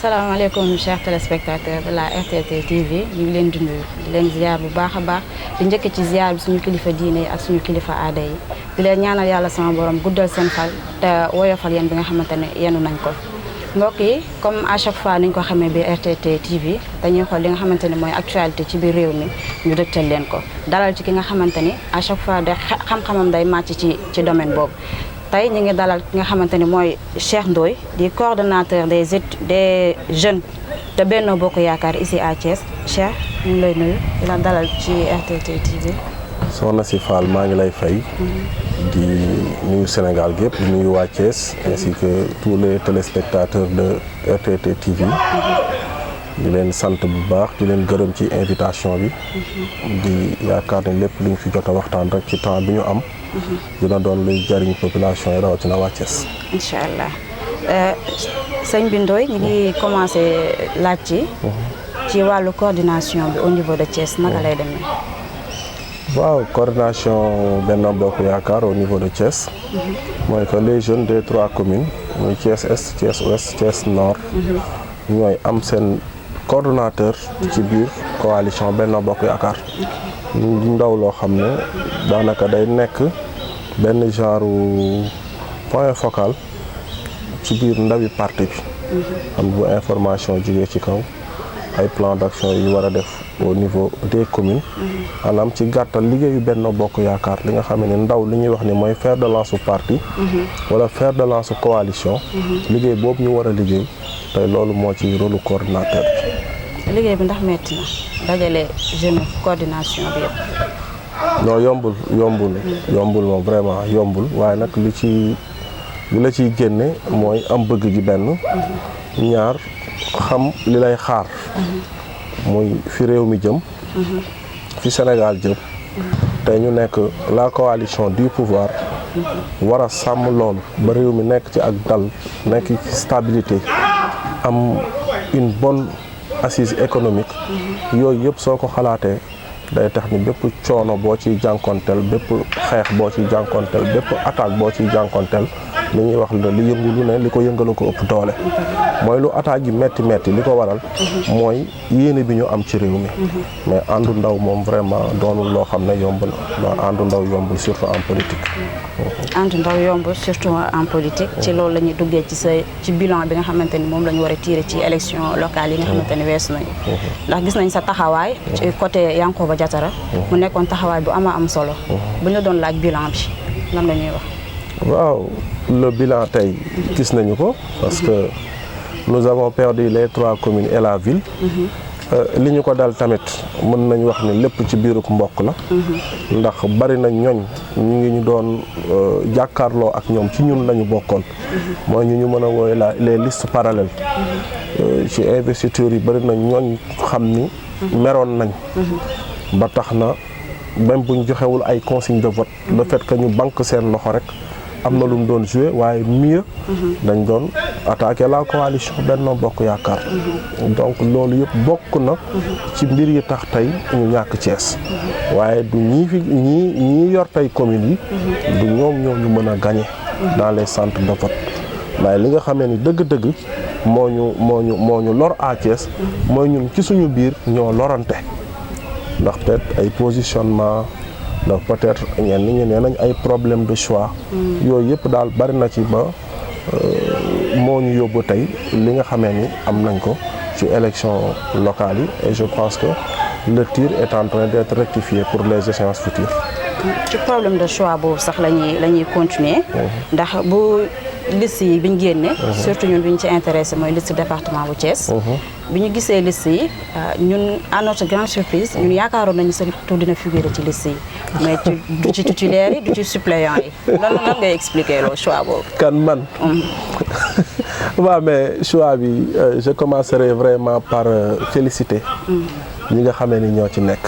asalaamaaleykum chers téléspectateurs de la RTT TV ñu ngi leen di nuyu di leen ziar bu baax a baax di njëkk ci ziar bi suñu kilifa diine yi ak suñu kilifa aada yi di leen ñaanal yàlla sama borom guddal seen fal te woyofal yéen bi nga xamante ne yenu nañ ko mbokk yi comme à chaque fois ni ñu ko xamee bi RTT TV dañuy xool li nga xamante ne mooy actualité ci biir réew mi ñu dëgtal leen ko dalal ci ki nga xamante ni à chaque fois de xam-xamam day màcc ci domaine boobu tey ñu ngi dalal ki nga xamante ni mooy Cheikh Ndoye di coordonnateur des jeunes de Benno Bokk Yaakaar ici à Thiès Cheikh ñu ngi lay nuyu di la dalal ci RTT TV. soxna si Fall maa ngi lay fay. di nuyu Sénégal gépp di nuyu waa Thiès ainsi que tous les téléspectateurs de RTT TV. di leen sant bu baax di leen gërëm ci invitation bi. di yaakaar ne lépp lu ñu fi jot a waxtaan rek ci temps bi ñu am. dina doon luy jariñ population yi rawatina waa Thiès. incha allah sëñ bi Ndoye ñu ngi commencé laaj ci wàllu coordination bi au niveau de Thiès naka lay demee. waaw coordination Benno Bokk Yaakaar au niveau de Thiès. mooy que les jeunes des 3 communes muy Thiès Est Thiès Ouest Thiès Nord. ñooy am seen coordonnateur. ci biir coalition Benno Bokk Yaakaar. ñu ndaw loo xam ne daanaka day nekk benn genre point focal ci biir ndawi parti bi. xam bu information jógee ci kaw ay plan d'action yu war a def au niveau des communes. maanaam ci gàttal liggéeyu Benno Bokk Yaakaar li nga xam ne ndaw li ñuy wax ni mooy fer de lance parti. wala fer de lance coalition. liggéey boobu ñu war a liggéey tey loolu moo ci rôle coordinateur bi. liggéey bi ndax metti na dajale jeune coordination bi yëpp. non yombul moom vraiment yombul waaye nag li la ciy génne mooy am bëgg gi benn. ñaar xam li lay xaar. muy fi réew mi jëm. fi Sénégal jëm. tey ñu nekk la coalition du pouvoir. war a sàmm loolu ba réew mi nekk ci ak dal nekk ci stabilité am une bonne assise économique. yooyu yëpp soo ko xalaatee day tax ni bépp coono boo ciy jànkonteel bépp xeex boo ciy jànkonteel bépp attaque boo ciy jànkonteel li ñuy wax la li yëngu lu ne li ko yëngalu ko ëpp doole. mooy lu attaque yi metti li ko waral. mooy yéene bi ñu am ci réew mi. mais àndu ndaw moom vraiment doonul loo xam ne yomb na àndu ndaw yombul surtout en politique. àndu ndaw yombul surtout en politique. ci loolu la ñuy duggee ci bilan bi nga xamante ni moom la ñu war a tirer ci élection locale yi nga xamante ni weesu nañu. ndax gis nañ sa taxawaay. ci côté Yankhoba Diattara. mu nekkoon taxawaay bu am solo. bu ñu doon laaj bilan bi lan la ñuy wax. waaw le bilan tey gis nañu ko parce que nous avons perdu les 3 communes et la ville. li ñu ko dal tamit mën nañ wax ni lépp ci biiruk mbokk la. ndax bari na ñooñ ñu ngi ñu doon jàkkaarloo ak ñoom ci ñun lañu bokkoon. mooy ñu mën a wooye les listes parallèles. ci investiture yi bari na ñooñ xam ni meroon nañ. ba tax na même buñ joxewul ay consigne de vote. le fait que ñu banque seen loxo rek. am na lu mu doon joué waaye mieux dañ doon attaquer la coalition Benno Bokk Yaakaar. donc loolu yëpp bokk na ci mbir yi tax tey ñu ñàkk Thiès. waaye du ñii yor tey communes yi. du ñoom ñu mën a gagner dans les centres de vote. waaye li nga xamee ni dëgg-dëgg moo ñu lor à Thiès mooy ñun ci suñu biir ñoo lorante ndax peut-être ay positionnement. donc peut-être ñenn ñi nee nañ ay problème de choix. yooyu yëpp daal bari na ci ba moo ñu yóbbu tey li nga xamee ni am nañ ko ci élection locale yi et je pense que le tir est en train d'être rectifié pour les échéances futures. ci problème de choix boobu sax la ñuy continuer. ndax bu liste yi bi ñu génnee. surtout ñun bi ñu ci intéressé mooy liste département bu Thiès. bi ñu gisee liste yi ñun à notre grande surprise ñun yaakaaroon nañu sa tur dina figurer ci liste yi mais du ci titulaire yi du ci suppléant yi lan ngay expliquer loolu choix boobu. kan man. waaw mais choix bi je commencerai vraiment par féliciter. ñi nga xamee ni ñoo ci nekk.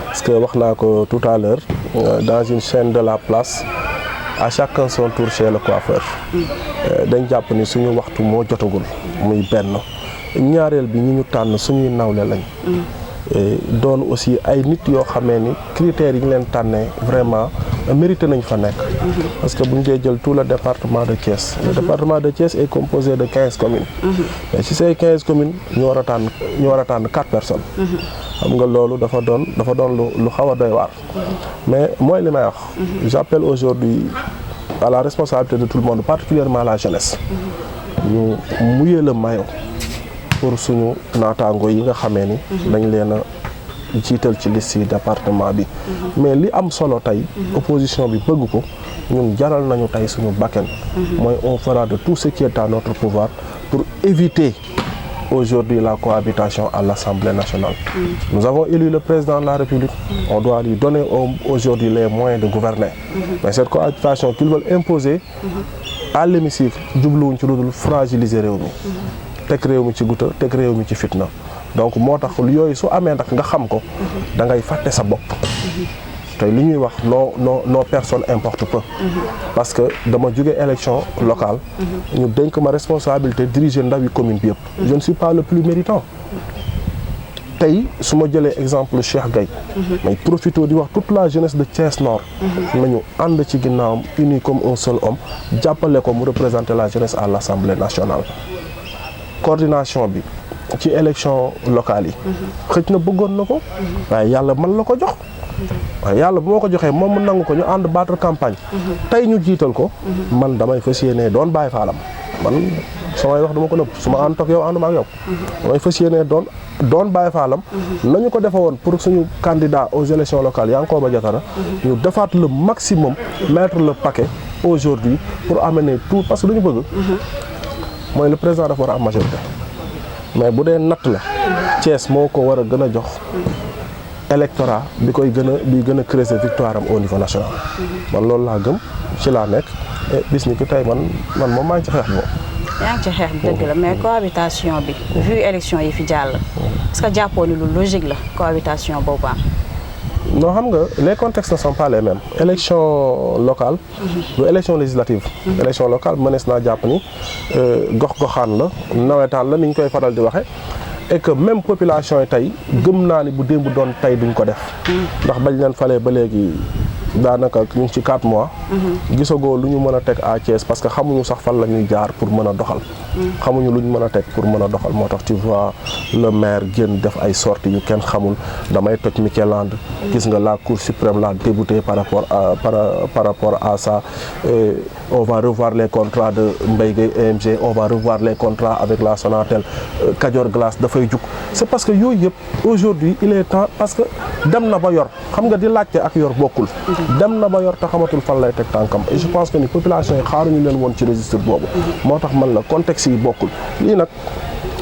parce que wax naa ko tout à l'heure dans une chaîne de la place à chacun son tour chez le coiffeur. dañ jàpp ni suñu waxtu moo jotagul muy benn. ñaareel bi ñi ñu tànn suñuy nawle lañ. doon aussi ay nit yoo xamee ni critères yi ñu leen tànnee vraiment mérité nañ fa nekk. parce que bu ñu dee jël tout le département de Thiès. Le département de Thiès est composé de 15 communes. mais ci ces 15 communes ñu war a tànn 4 personnes. xam nga loolu dafa doon lu xaw a doy waar. mais mooy li may wax. j'appelle aujourd'hui à la responsabilité de tout le monde, particulièrement la jeunesse. ñu mouiller le maillot pour suñu naataango yi nga xamee ni. dañ leen a jiital ci liste département bi. mais li am solo tey. opposition bi bëgg ko ñun jaral nañu tey suñu bakken. mooy on fera de tout ce qui est à notre pouvoir pour éviter aujourd'hui la cohabitation à l'Assemblée nationale. Nous avons élu le président de la République. On doit lui donner aujourd'hui les moyens de gouverner. Mais cette cohabitation qu'ils veulent imposer à l'hémicycle jubluwuñ ci lu dul fragiliser réew mi. teg réew mi ci guta teg réew mi ci fitna. donc moo tax yooyu su amee nag nga xam ko da ngay fàtte sa bopp. tey li ñuy wax nos personnes importent peu. parce que dama jóge élection locale. ñu dénk ma responsabilité diriger ndawi commune bi yëpp. je ne suis pas le plus méritant. tey su ma jëlee exemple Cheikh Gaye. may profité di wax toute la jeunesse de Thiès Nord. nañu ànd ci ginnaawam unis comme un seul homme jàppale ko mu représenter la jeunesse à l'Assemblée nationale. coordination bi ci élection locale yi. xëj na bëggoon na ko. waaye yàlla mën la ko jox. waaye yàlla bu ma ko joxee moom mu nangu ko ñu ànd battre campagne. tey ñu jiital ko. man damay fas yéenee doon bàyyi faalam. man samay wax dama ko nëbb su ma ànd toog yow ànduma ak yow. damay fas yéenee doon bàyyi faalam. nañu ko defe woon pour suñu candidat aux élections locales Yankhoba Diattara. ñu defaat le maximum mettre le paquet aujourd'hui pour amener tout parce que dañu bëgg. mooy le président dafa war a am majorité. mais bu dee natt la. Thiès moo ko war a gën a jox. électorat bi gën a creuser victoire am au niveau national. man loolu laa gëm ci laa nekk et bis ni ki tey man moom maa ngi ci xeex boobu. yaa ngi ci xeex bi dëgg la mais cohabitation bi vu élection yi fi jàll. est-ce que jàppoo ni lu logique la cohabitation boobu am. non xam nga les contextes ne sont pas les mêmes. élection locale. du élection législative. élection locale mënees naa jàpp ni gox-goxaan la nawetaan la ni ñu koy faral di waxe et que même population yi tey gëm naa ni bu démb doon tey duñ ko def. ndax bañ leen falee ba léegi daanaka ñu ngi ci 4 mois. gisagoo lu ñu mën a teg à Thiès parce que xamuñu sax fan la ñuy jaar pour mën a doxal. xamuñu lu ñu mën a teg pour mën a doxal moo tax tu vois le maire génn def ay sorties yu kenn xamul damay toj Mikeland. gis nga la Cour suprême l'a débouté par rapport à ça. On va revoir les contrats de Mbaye Gueye EMG on va revoir les contrats avec la Sonatel Kajoor Glace dafay jug c'est parce que yooyu yëpp aujourd'hui il est temps parce que dem na ba yor xam nga di laajte ak yor bokkul. dem na ba yor te xamatul fan lay teg tànkam et je pense que ni population yi xaaruñu leen woon ci registre boobu. moo tax man la contexte yi bokkul lii nag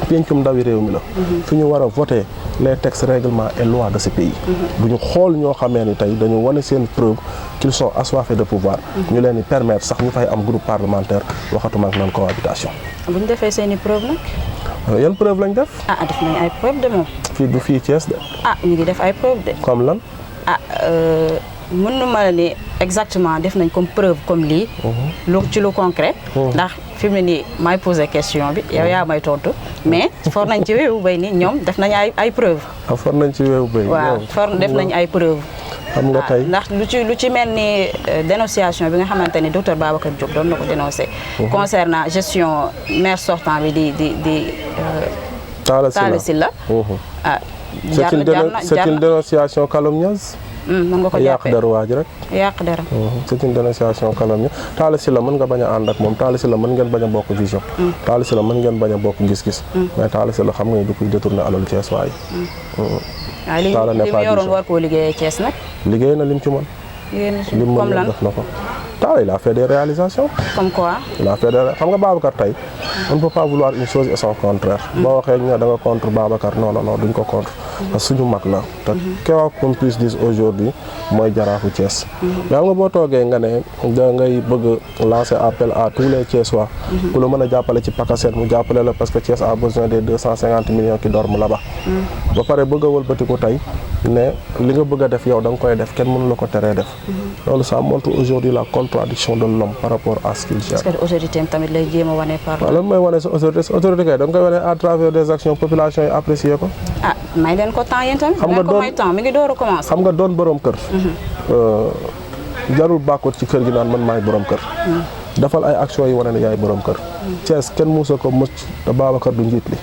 pencum ndawi réew mi la. fi ñu war a voter les textes règlements et lois de ce pays. bu ñu xool ñoo xamee ni tey dañu wane seen preuve qu'ils sont assoiffés de pouvoir. ñu leen di permettre sax ñu fay am groupe parlementaire waxatuma ak naan cohabitation. bu ñu defee seen i preuve nag. yan preuve lañ def. def nañ ay preuve de moom. fii du fii Thiès de. ñu ngi def ay preuve de. comme lan. mën na ma ni exactement def nañ comme preuve comme lii. ci lu concret. ndax fi mu ne nii may poser question bi yow yaa may tontu mais for nañ ci weewu béy ni ñoom def nañ ay preuve. for nañ ci weewu béy. waaw def nañ ay preuve. xam nga tey ndax lu ci mel ni dénonciation bi nga xamante ni docteur Babacar Diop doon na ko dénoncé. concernant gestion maire sortant bi di. Talla Sylla. c'est une dénonciation calomnieuse. mën nga ko jàppee yàq deru waa ji rek. yàq deram. c'est une dénonciation calomnieuse Talla Sylla mën nga bañ a ànd ak moom Talla Sylla mën ngeen bañ a bokk vision. Talla Sylla mën ngeen bañ a bokk gis-gis. mais Talla Sylla xam nga ni du koy détourner alalu Thiès waay. Talla li mu yoroon war koo liggéeyee Thiès nag. liggéey na lim ci mën. lim comme lan def na ko. Talla il a fait des réalisations. comme quoi. il a fait des xam nga Babacar tey. on ne peut pas vouloir une chose et son contraire. boo waxee ñu ne da nga contre Babacar non duñ ko contre. parce que suñu mag la. te quoi qu'on puisse dire aujourd'hui mooy jaraafu Thiès. mais xam nga boo toogee nga ne da ngay bëgg lancer appel à tous les Thiessois. ku la mën a jàppale ci PACASEN mu jàppale la parce que Thiès a besoin des 250 millions qui dorment là-bas. ba pare bëgg a wëlbatiku tey ne li nga bëgg a def yow da nga koy def kenn mënu la ko teree def. loolu ça montre aujourd'hui la contradiction de l'homme par rapport à ce qu'il gère. parce que autorité tamit lay jéem a wane par. waaw lan mooy wane sa autorité kay da nga koy wane à travers des actions population yi apprécier ko. may leen ko temps yéen tamit. xam nga may ko may temps mi ngi door a commencer. xam nga doon borom kër. jarul bàkkoot ci kër gi naan man maay borom kër. dafal ay action yi wane ne yaay borom kër. Thiès kenn muusa ko mucc te Babacar du njiit li.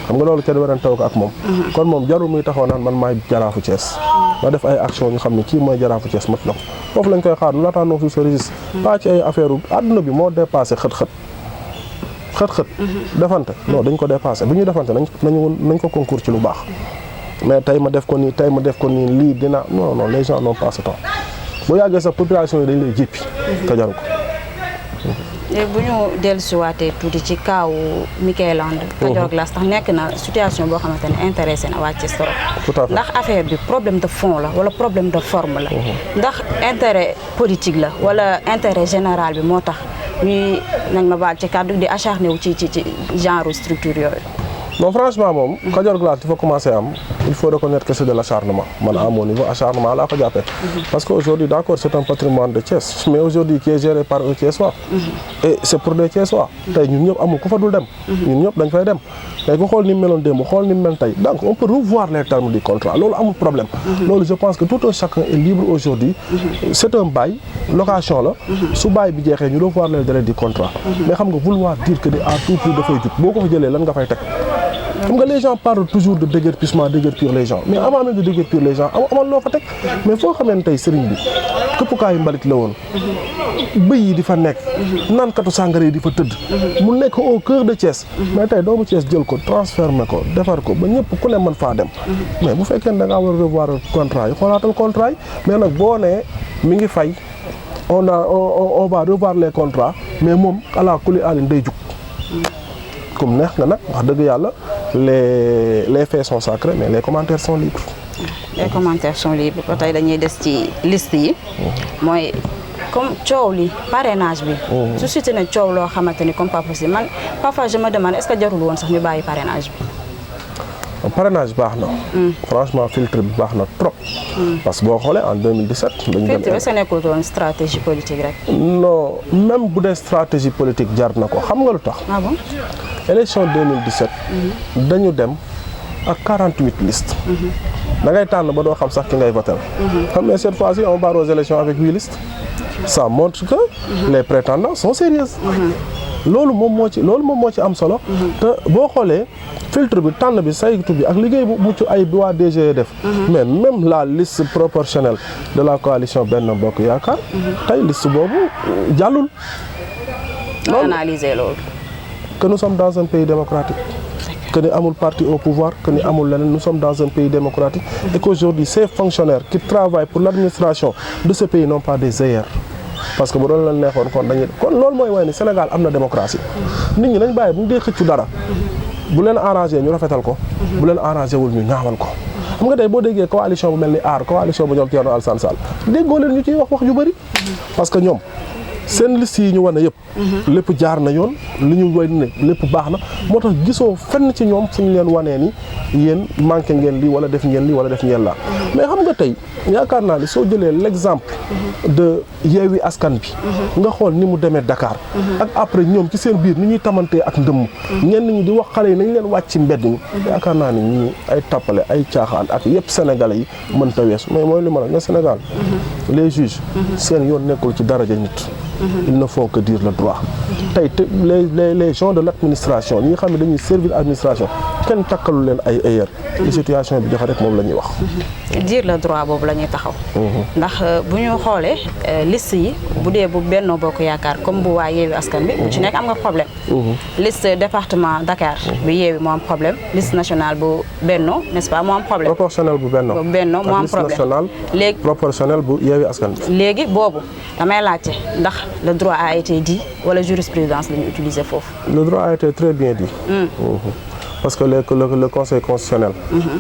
xam nga loolu kenn werante taw ko ak moom. kon moom jarul muy taxaw naan man maay jaraafu Thiès. ma def ay action ñu xam ne kii mooy jaraafu Thiès mat na ko foofu lañ koy xaar nous l'attendons sur ce registre. pas ci ay affaire àdduna bi moo dépassé xët-xët. defante non dañ ko dépassé bu ñuy defante nañ ko concours ci lu baax. mais tey ma def ko nii tey ma def ko nii lii dina non les gens n'ont pas ce temps bu yàggee sax population yi dañ lay jéppi. te jaru ko. léegi bu ñu dellusiwaatee tuuti ci kaawu Michael Land. Kajoor Glace tax nekk na situation boo xamante ne intéressé na waa Thiès trop. tout à fait ndax affaire bi problème de fond la wala problème de forme la. ndax intérêt politique la wala intérêt général bi moo tax ñuy nañ ma baal ci kàddu di acharné wu ci genre structure yooyu. non franchement moom. Kajoor Glace dafa commencé am. il faut reconnaître que c'est de l'acharnement man à mon niveau acharnement laa ko jàppee. parce que aujourd'hui d'accord c'est un patrimoine de Thiès mais aujourd'hui qui est géré par un Thiessois. et c'est pour des Thiessois. tey ñun ñëpp amul ku fa dul dem. ñun ñëpp dañ fay dem. mais ku xool ni mu meloon démb xool ni mu mel tey donc on peut revoir les termes du contrat loolu amul problème. loolu je pense que tout un chacun est libre aujourd'hui. c'est un bail location la. su bail bi jeexee ñu revoir les délais du contrat. mais xam nga vouloir dire que à tout prix dafay jub boo ko fa jëlee lan nga fay teg. xam nga les gens parlent toujours de déguerpissement déguerpir les gens mais avant même de déguerpir les gens amal loo fa teg mais foo xamee ne tey sëriñ bi këppukaayu mbalit la woon bëy yi di fa nekk naankatu sàngara yi di fa tëdd mu nekk au cœur de Thiès mais tey doomu Thiès jël ko transformé ko defar ko ba ñëpp ku ne mën faa dem mais bu fekkee ne da ngaa war a revoir contrat yi xoolaatal contrat yi mais nag boo nee mi ngi fay on va revoir les contrats mais moom ala kuli alin day jug comme neex nga nag wax dëgg yàlla les faits sont sacrés mais les commentaires sont libres. les commentaires sont libres ba tey dañuy des ci liste yi. mooy comme coow li parrainage bi. suscité na coow loo xamante ni comme pas possible man parfois je me demande est-ce que jarul woon sax ñu bàyyi parrainage bi. parrainage baax na. franchement filtre bi baax na trop. parce que boo xoolee en 2017. dañu dem filtre bi nekkul woon stratégie politique rek. non même bu dee stratégie politique jar na ko xam nga lu tax. ah bon. élection 2017. dañu dem ak 48 listes. da ngay tànn ba doo xam sax ki ngay voter. xam ne cette fois-ci on part aux élections avec 8 listes. ça montre que les prétendants sont sérieux. loolu moom moo ci am solo. te boo xoolee filtre bi tànn bi saytu bi ak liggéey bu mucc ay bi waa DG def. mais même la liste proportionnelle de la coalition Benno Bokk Yaakaar. tey liste boobu jàllul. analyser loolu. que nous sommes dans un pays démocratique. que ni amul parti au pouvoir que ni amul leneen nous sommes dans un pays démocratique. et qu'aujourd'hui ces fonctionnaires qui travaillent pour l'administration de ce pays n'ont pas des œillères. parce que bu doon la neexoon kon loolu mooy wane ni Sénégal am na démocratie. nit ñi nañ bàyyi bu ñu dee xëccu dara. bu leen arrangé ñu rafetal ko. bu leen arrangé wul ñu ñaawal ko. xam nga tey boo déggee coalition bu mel ni aar coalition bu ñoom Thierno Alassane Sall déggoo leen ñu ciy wax yu bëri. parce que ñoom seen liste yi ñu wane yëpp. lépp jaar na yoon li ñu woy ne lépp baax na moo tax gisoo fenn ci ñoom fu ñu leen wanee ni yéen manqué ngeen lii wala def ngeen lii wala def ngeen laa. mais xam nga tey yaakaar naa ni soo jëlee l'exemple de Yewwi Askan bi nga xool ni mu demee Dakar. ak après ñoom ci seen biir ni ñuy tamantee ak ndëmm. ñenn ñi di wax xale yi nañ leen wàcc ci mbedd mi. yaakaar naa ni ñii ay tappale ay caaxaan ak yëpp sénégalais yi mënta weesu mais mooy li ma la ne Sénégal. les juges seen yoon nekkul ci daraja nit. ils ne font que dire le droit. tey les gens de l'administration ñi nga xam ne dañuy servir administration kenn takkalu leen ay erreur. li situation bi joxe rek moom la ñuy wax. dire le droit boobu la ñuy taxaw. ndax bu ñu xoolee liste yi bu dee bu Benno Bokk Yaakaar comme bu waa Yewwi Askan bi. bu ci nekk am nga problème. liste département Dakar bu Yewwi moo am problème liste nationale bu Benno n'est-ce pas moo am problème. proportionnel bu Benno. bu Benno moo am problème liste nationale. léegi proportionnel bu Yewwi Askan bi. léegi boobu damay laajte ndax le droit a été dit wala jurisprudence la ñu utiliser foofu. le droit a été très bien dit. parce que le conseil constitutionnel.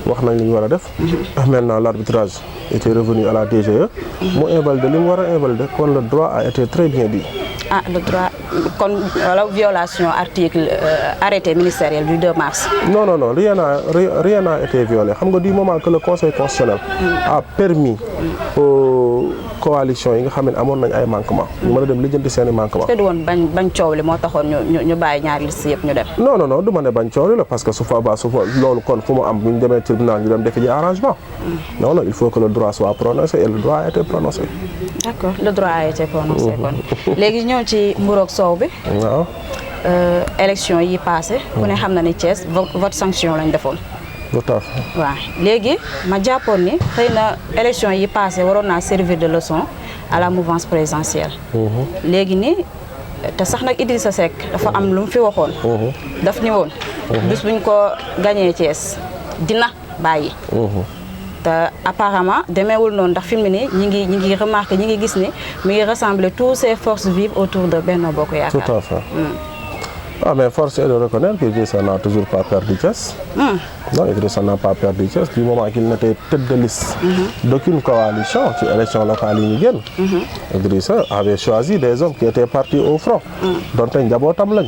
wax nañ li ñu war a def. maintenant l'arbitrage était revenu à la DGE. mu invalider li mu war a invalider kon le droit a été très bien dit. ah le droit kon wala violation article arrêté ministériel du 2 mars. non rien n'a été violé xam nga du moment que le conseil constitutionnel a permis aux coalition yi nga xam ne amoon nañ ay manquement ñu mën a dem lijjanti seen i manquement. est-ce que du woon bañ coow li moo taxoon ñu bàyyi ñaari liste yëpp ñu dem. non du ma ne bañ coow li la parce que su fa loolu kon fu mu am bu ñu demee tribunal ñu dem defi ji arrangement. non il faut que le droit soit prononcé et le droit a été prononcé. d'accord le droit a été prononcé kon léegi ñëw ci mburoog soow bi. waaw. élection yi passé ku ne xam na ni Thiès vote sanction lañ defoon. tout à fait. waaw léegi ma jàppoon ni xëy na élection yi passé waroon naa servir de leçon à la mouvance présidentielle. léegi ni te sax nag Idrissa Seck dafa am lu mu fi waxoon. daf ni woon. bis buñ ko gañee Thiès dina bàyyi. te apparemment demeewul noonu ndax fi mu ne nii ñi ngi remarqué ñi ngi gis ni mi ngi rassembler toutes ces forces vives autour de Benno Bokk Yaakaar. tout à fait. Ah, mais force est de reconnaître qu'Idrissa n'a toujours pas perdu Thiès. Non, Idrissa n'a pas perdu Thiès du moment qu'il n'était tête de liste d'aucune coalition ci élection locale yi ñu génn. Idrissa avait choisi des hommes qui étaient partis au front. donte njabootam lañ.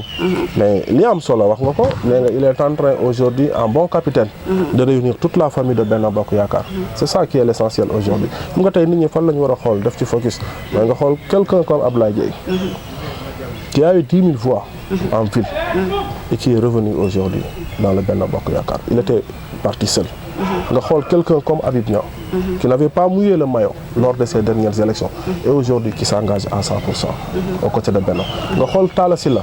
mais li am solo wax nga ko nee nga il est en train aujourd'hui en bon capitaine. de réunir toute la famille de Benno Bokk Yaakaar. c'est ça qui est l'essentiel aujourd'hui xam nga tey nit ñi fan la ñu war a xool def ci focus mooy nga xool quelqu'un comme Abdoulaye Dièye qui a eu 10 000 voix en ville et qui est revenu aujourd'hui dans le Benno Bokk Yaakaar. Il était parti seul. nga xool quelqu'un comme Habib Niang qui n'avait pas mouillé le maillot lors de ces dernières élections et aujourd'hui qui s'engage à 100% aux côtés de Benno. nga xool Talla Sylla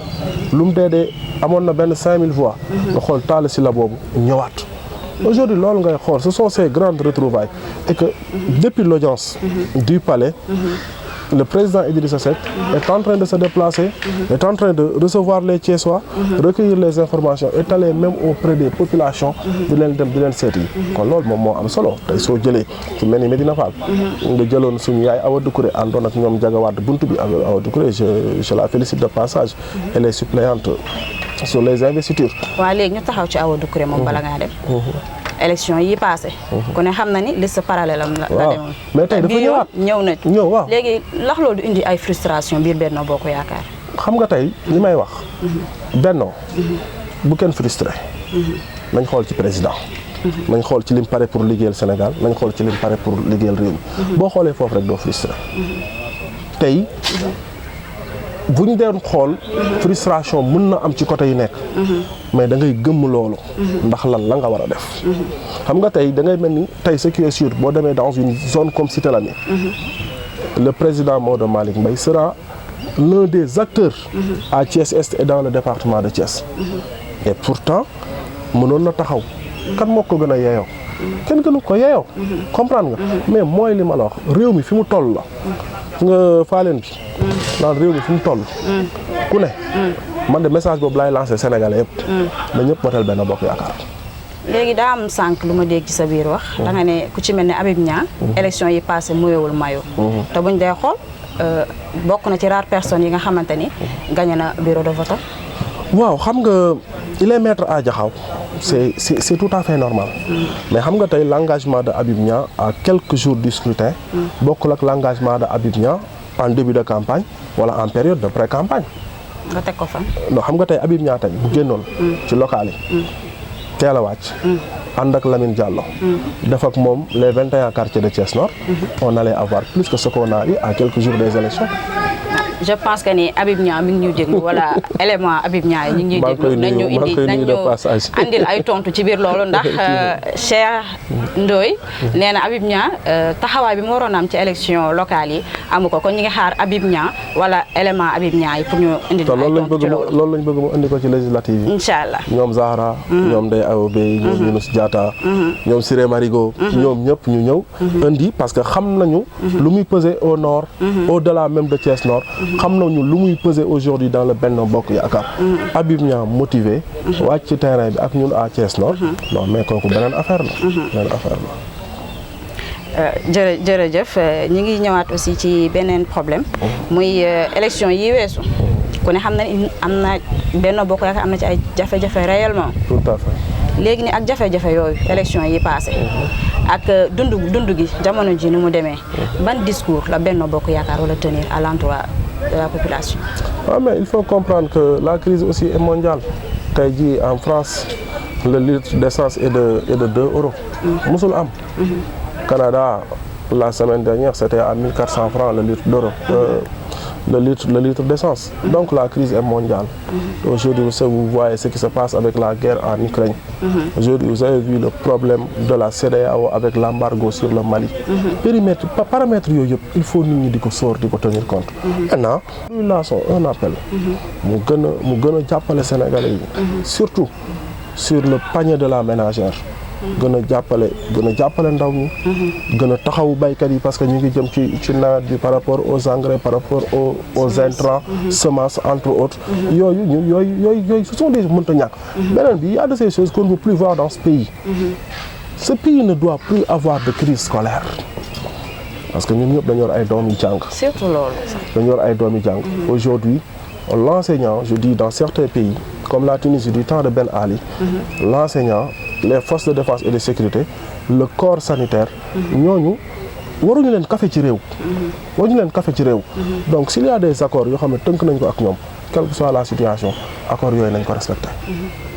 lu mu dee amoon na benn 5 000 voix nga xool Talla Sylla boobu ñëwaat. Aujourd'hui loolu ngay xool ce sont ces grandes retrouvailles et que depuis l'audience du palais le président Idrissa Seck est en train de se déplacer, est en train de recevoir les Thiessois, recueillir les informations, est allé même auprès des populations di leen dem di leen seet yi. kon loolu moom moo am solo tey soo jëlee ci mel ni Medina Fall nga jëloon suñu yaay Awa Doucouré àndoon ak ñoom Ndiaga Wade buntu bi Awa Doucouré je la félicite de passage. Elle est suppléante sur les investitures. waaw léegi ñu taxaw ci Awa Doucouré moom bala ngaa dem. élection yi passé ku ne xam na ni liste parallèle am la demoon. mais tey dafa ñëwaat ñëw na waaw léegi ndax loolu indi ay frustration biir Benno Bokk Yaakaar. xam nga tey li may wax Benno bu kenn frustré nañ xool ci président nañ xool ci lim pare pour liggéeyal Sénégal nañ xool ci lim pare pour liggéeyal réew mi boo xoolee foofu rek doo frustré tey bu ñu doon xool frustration mën na am ci côté yi nekk mais da ngay gëmm loolu ndax lan la nga war a def xam nga tey da ngay mel ni tey ce qui est sûr boo demee dans une zone comme Cité Lamy le président Maodo Malick Mbaye sera l'un des acteurs à Thiès Est et dans le département de Thiès et pourtant mënoon na taxaw kan moo ko gën a yeeyoo kenn gënu ko yeeyoo comprendre nga mais mooy li ma la wax réew mi fi mu toll la nga faaleen bi naan réew mi fi mu toll ku ne man de message boobu laay lancé Sénégalais yëpp na ñëpp votel Benno Bokk Yaakaar. léegi daa am sànq lu ma dégg ci sa biir wax da nga ne ku ci mel ne Habib Niang élection yi passé muyewul mayo te buñ dee xool bokk na ci rare personnes yi nga xamante ni gagné na bureau de vote. waaw xam nga il est maître à Diakhao c'est tout à fait normal mais xam nga tey l'engagement de Habib Niang à quelques jours du scrutin bokkul ak l'engagement de Habib Niang en début de campagne wala en période de pré-campagne. nga teg ko fan. non xam nga tey Habib Niang tey bu génnoon ci local yi teel a wàcc ànd ak Lamine Diallo def ak moom les 21 quartiers de Thiès Nord on allait avoir plus que ce qu'on a eu à quelques jours des élections. je pense que ni Habib Niang mi ngi ñuy déglu wala élément Habib Niang yi ñu ngi ñuy déglu nañu andil ay tontu ci biir loolu ndax Cheikh Ndoye nee na Habib Niang taxawaay bi mu waroon am ci élection locale yi amu ko kon ñu ngi xaar Habib Niang wala élément Habib Niang yi pour ñu indil ay tontu ci loolu loolu lañ bëgg mu indi ko ci législative yi incha allah ñoom Zahra ñoom Ndeye Awa Bey ñoom Younous Diatta ñoom Siré Marigo ñoom ñëpp ñu ñëw indi parce que xam nañu lu muy peser au nord au-delà même de Thiès Nord xam nañu lu muy peser aujourd'hui dans le Benno Bokk Yaakaar. Habib Niang motivé wàcc ci terrain bi ak ñun à Thiès Nord non mais kooku beneen affaire la beneen affaire la jërëjëf ñi ngi ñëwaat aussi ci beneen problème muy élection yi weesu ku ne xam na am na Benno Bokk Yaakaar am na ci ay jafe-jafe réellement tout à fait léegi ni ak jafe-jafe yooyu élection yi passé ak dund gi jamono ji ni mu demee ban discours la Benno Bokk Yaakaar wala tenir à l'endroit de la population. Ah, mais il faut comprendre que la crise aussi est mondiale tey jii en France le litre d'essence est de 2 euros musul am Canada la semaine dernière, c'était à 1400 francs le litre d'euro. Le litre d'essence. Donc la crise est mondiale. Aujourd'hui, vous voyez ce qui se passe avec la guerre en Ukraine. Aujourd'hui, vous avez vu le problème de la CEDEAO avec l'embargo sur le Mali. Périmètre, paramètres, il faut nous tenir compte. Maintenant, nous lançons un appel. Nous allons appeler les Sénégalais, surtout sur le panier de la ménagère. gën a jàppale ndaw ñi gën a taxawu baykat yi parce que ñu ngi jëm ci nawet bi par rapport aux engrais par rapport aux intrants semences entre autres yooyu ce sont des mënta ñàkk beneen bi y a de ces choses qu'on ne veut plus voir dans ce pays ce pays ne doit plus avoir de crise scolaire parce que ñun ñëpp dañu yor ay doom yi jàng surtout loolu dañu yor ay doom yi jàng aujourd'hui l'enseignant je dis dans certains pays comme la Tunisie du temps de Ben Ali l'enseignant les forces de défense et de sécurité le corps sanitaire ñooñu waruñu leen café ci réew donc s'il y a des accords yoo xam ne tënk nañ ko ak ñoom quelle que soit la situation accords yooyu nañ ko respecté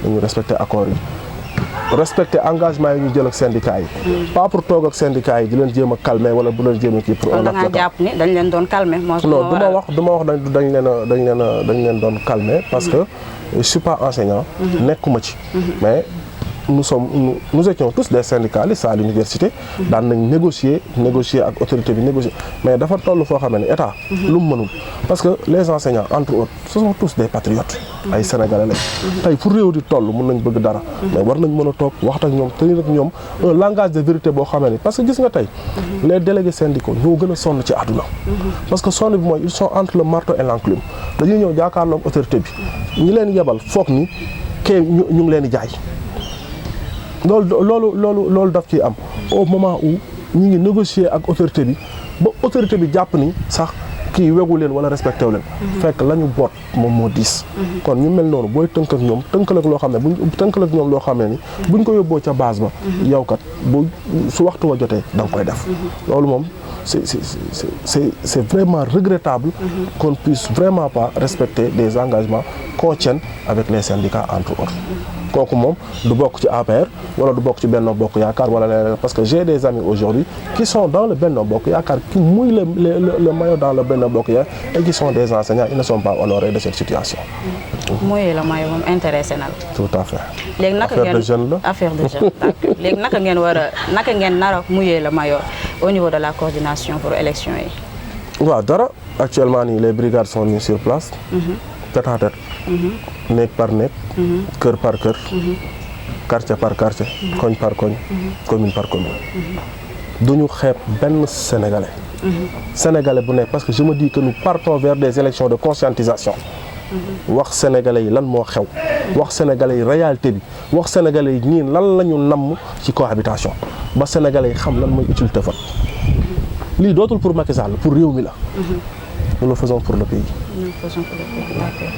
nañu respecté accords yi respecté engagement yi ñu jël ak syndicats yi pas pour toog ak syndicats yi di leen jéem a calmer wala bu leen jéem a kii pour da nga jàpp ni dañ leen doon calmer non du ma wax dañ leen doon calmer parce que je suis pas enseignant nekkuma ci mais nous étions tous des syndicalistes à l'université daan nañ négocier ak autorité bi négocier mais dafa toll foo xam ne état lu mu mënul parce que les enseignants entre autres ce sont tous des patriotes ay sénégalais lañ tey fu réew di toll mën nañ bëgg dara mais war nañ mën a toog waxta ak ñoom tenir ak ñoom un langage de vérité boo xamee ni parce que gis nga tey les délégués syndicaux ñoo gën a sonn ci àdduna parce que sonn bi mooy ils sont entre le marteau et l'enclume dañuy ñëw jàkkaarloog autorité bi ñi leen yebal foog ni kee ñu ngi leen di jaay loolu daf ciy am au moment où ñu ngi négocier ak autorité bi ba autorité bi jàpp ni sax kii wegu leen wala respecté wu leen fekk la ñu boot moom moo diis kon ñu mel noonu booy tënk ak ñoom tënkal ak loo xam ne tënkal ak ñoom loo xam ne ni buñ ko yóbboo ca base ba yow kat bu su waxtu wa jotee da nga koy def loolu moom c'est vraiment regrettable qu'on puisse vraiment pas respecter des engagements qu'on tienne avec les syndicats entre autres kooku moom du bokk ci APR wala du bokk ci Benno Bokk Yaakaar wala leneen parce que j'ai des amis aujourd'hui qui sont dans le Benno Bokk Yaakaar qui mouillent le maillot dans le Benno Bokk Yaakaar et qui sont des enseignants ils ne sont pas honorés de cette situation. mouiller le maillot moom intéressé na la. tout à fait. léegi naka ngeen affaire de jeune la affaire de jeune d'accord léegi naka ngeen nar a mouiller le maillot au niveau de la coordination pour élection yi. waaw dara actuellement nii les brigades sont mises sur place. tête à tête. néeg par néeg. kër par kër. quartier par quartier. koñ par koñ. commune par commune. duñu xeeb benn sénégalais. sénégalais bu nekk parce que je me dis que nous partons vers des élections de conscientisation. wax sénégalais yi lan moo xew. wax sénégalais yi réalité bi. wax sénégalais yi ñii lan la ñu namm ci cohabitation ba sénégalais yi xam lan mooy utilité vote. lii dootul pour Macky Sall pour réew mi la. nous le faisons pour le pays. d'accord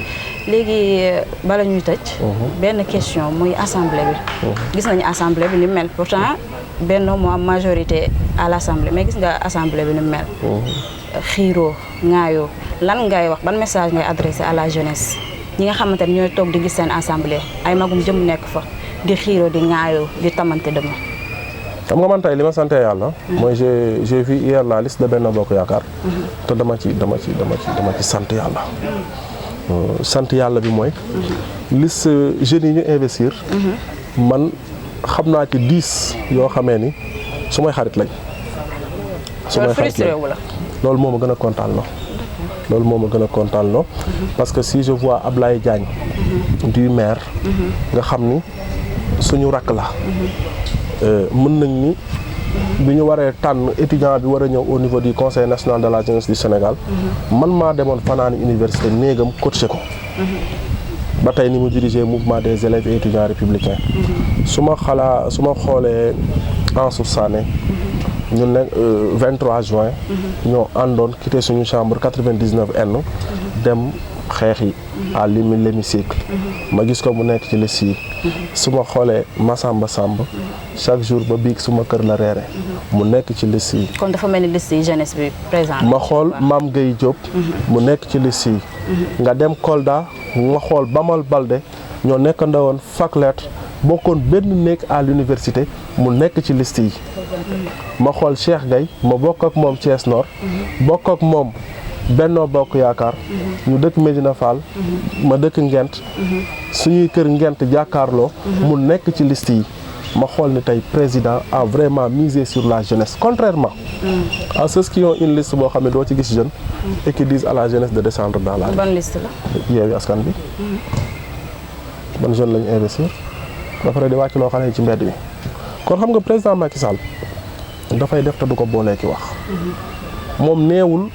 léegi bala ñuy tëj. benn question muy assemblée bi. gis nañu assemblée bi ni mel pourtant Benno moo am majorité à l'assemblée mais gis nga assemblée bi ni mel. xiiroo ŋaayoo lan ngay wax ban message ngay adressé à la jeunesse ñi nga xamante ne ñooy toog di gis seen assemblée ay magum jëm nekk fa di xiiroo di ŋaayoo di tamante dëmm. xam nga man tey li ma sant yàlla. mooy j'ai vu hier la liste de Benno Bokk Yaakaar. te dama ci sant yàlla. sant yàlla bi mooy. liste jeunes yi ñu investir. man xam naa ci 10 yoo xamee ni su may xarit lañ. su may xarit lañ loolu moo ma gën a kontaan loo. parce que si je vois Ablaye Diagne. du maire. nga xam ni suñu rakk la. mën nañ ni bi ñu waree tànn étudiant bi war a ñëw au niveau du conseil national de la jeunesse du Sénégal man maa demoon fanaani université néegam coaché ko ba tey ni mu diriger mouvement des élèves et étudiants républicains su ma xoolee Ansou Sané ñu ne 23 juin ñoo àndoon quitté suñu chambre 99N dem xeex yi à l'hémicycle ma gis ko mu nekk ci liste yi su ma xoolee Massamba Samb chaque jour ba biig suma kër la reere mu nekk ci liste yi. kon dafa mel ni liste yi jeunesse bi présent. ma xool Mame Gueye Diop mu nekk ci liste yi nga dem Kolda ma xool Bamal Balde ñoo nekk ndawoon fac lettre bokkoon benn nekk à l'université mu nekk ci liste yi ma xool Cheikh Gaye ma bokk ak moom Thiès Nord bokk ak moom Benno Bokk Yaakaar ñu dëkk Médina Fall ma dëkk Ngent suñuy kër Ngent jàkkaarloo mu nekk ci liste yi ma xool ni tey président a vraiment misé sur la jeunesse contrairement à ceux qui ont une liste boo xam ne doo ci gis jeune et qui disent à la jeunesse de descendre dans la rue. Bonne liste la. Yewwi Askan bi ban jeune lañu investir ba pare di wàcc loo xam ne ci mbedd mi kon xam nga président Macky Sall dafay def te du ko boolee ki wax moom neewul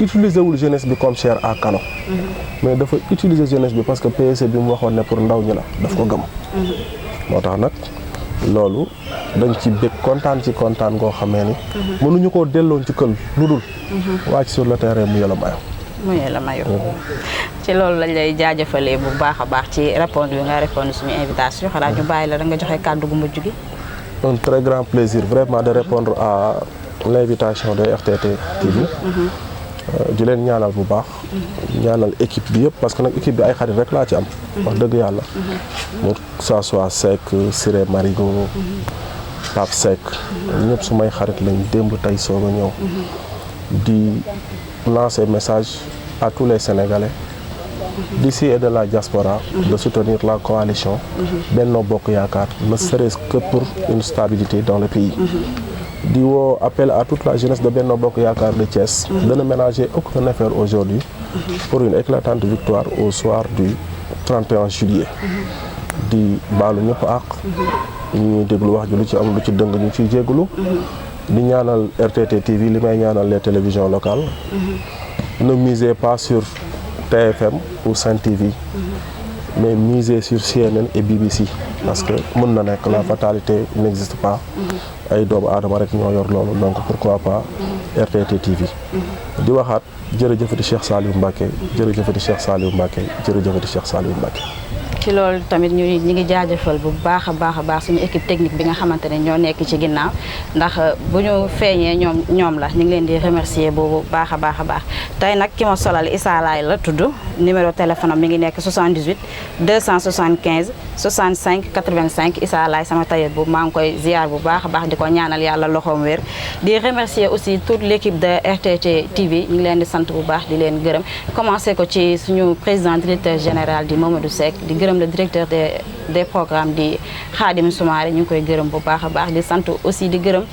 utiliser wul jeunesse bi comme chair à canon mais dafa utiliser jeunesse bi parce que PSE bi mu waxoon ne pour ndaw ñi la daf ko gëm moo tax nag loolu dañ ci bég kontaan ci kontaan goo xamee ni mënuñu koo delloon ci kël lu dul wàcc sur le terrain mu yàlla mayo mu yàlla mayo ci loolu lañ lay jaajëfalee bu baax a baax ci répondre bi nga répondre suñu invitation xanaa ñu bàyyi la da nga joxe kàddu gu mujj gi. Un très grand plaisir vraiment de répondre à l'invitation de RTT TV di leen ñaanal bu baax ñaanal équipe bi yëpp parce que nag équipe bi ay xarit rek laa ci am wax dëgg yàlla mu ça soit Seck Siré Marigo Pape Seck ñëpp su may xarit lañ démb tey soog a ñëw di lancer message à tous les Sénégalais d'ici et de la diaspora de soutenir la coalition Benno Bokk Yaakaar ne serait-ce que pour une stabilité dans le pays di woo appel à toute la jeunesse de Benno Bokk Yaakaar de Thiès de ne ménager aucun effort aujourd'hui pour une éclatante victoire au soir du 31 juillet di baalu ñëpp àq ñuy déglu wax ji lu ci am lu ci dëng ñu ciy jégalu di ñaanal RTT TV li may ñaanal les télévisions locales ne misez pas sur TFM ou Sen TV mais misez sur CNN et BBC parce que mën na nekk la fatalité n'existe pas ay doomu aadama rek ñoo yor loolu donc pourquoi pas RTT TV di waxaat jërëjëfati Cheikh Saliou Mbacké jërëjëfati Cheikh Saliou Mbacké jërëjëfati Cheikh Saliou Mbacké ci loolu tamit ñu ngi jaajëfal bu baax a baax suñu équipe technique bi nga xamante ne ñoo nekk ci ginnaaw ndax bu ñu feeñee ñoom la ñu ngi leen di remercier boobu baax a baax tey nag ki ma solal Issa Laye la tudd numéro téléphone am mi ngi nekk 78 275 65 85 Issa Laye sama tailleur boobu maa ngi koy ziar bu baax a baax di ko ñaanal yàlla loxoom wér di remercier aussi toute l'équipe de RTT TV ñu ngi leen di sant bu baax di leen gërëm commencé ko ci suñu président directeur général di Mamadou Seck di gërëm le directeur des programmes di Khadim Soumaré ñu ngi koy gërëm bu baax a baax di sant aussi di gërëm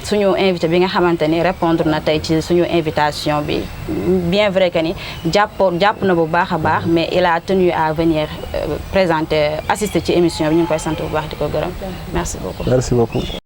suñu invité bi nga xamante ni répondre na tey ci suñu invitation bi bien vrai que ni jàpp na bu baax a baax mais il a tenu à venir présenter assister ci émission bi ñu ngi koy sant bu baax di ko gërëm merci beaucoup